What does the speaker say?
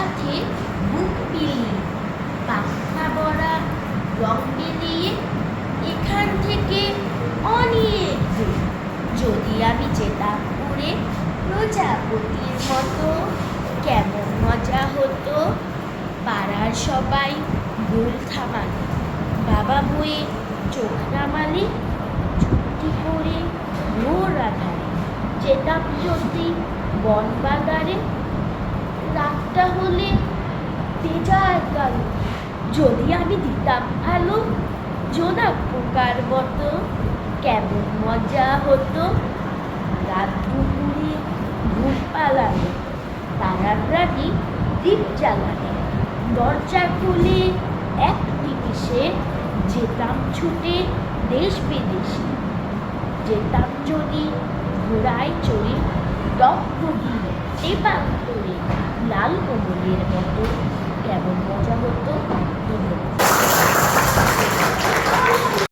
সাথে বুক মিলিয়ে পাখনা বড়া রং মিলিয়ে এখান থেকে অনেক দূর যদি আমি যেতাম উড়ে প্রজাপতির মতো কেমন মজা হতো। পাড়ার সবাই গোল থামালে, বাবা বয়ে চোখ নামালে, ছুটি করে ভোর আধারে যেতাম যদি বন বাগানে। রাতটা হলে বেজায় কালো, যদি আমি দিতাম আলো জোনাক পোকার মতো কেমন মজা হতো। রাত দুপুরে ঘুম পালানো, তারার রানী দ্বীপ জ্বালানে, দরজা খুলে এক নিমিষে যেতাম ছুটে দেশ বিদেশে। যেতাম যদি ঘোড়ায় চড়ে দক্ষ গিয়ে এপান্তরে লাল কমলের মতো কেমন মজা হতো।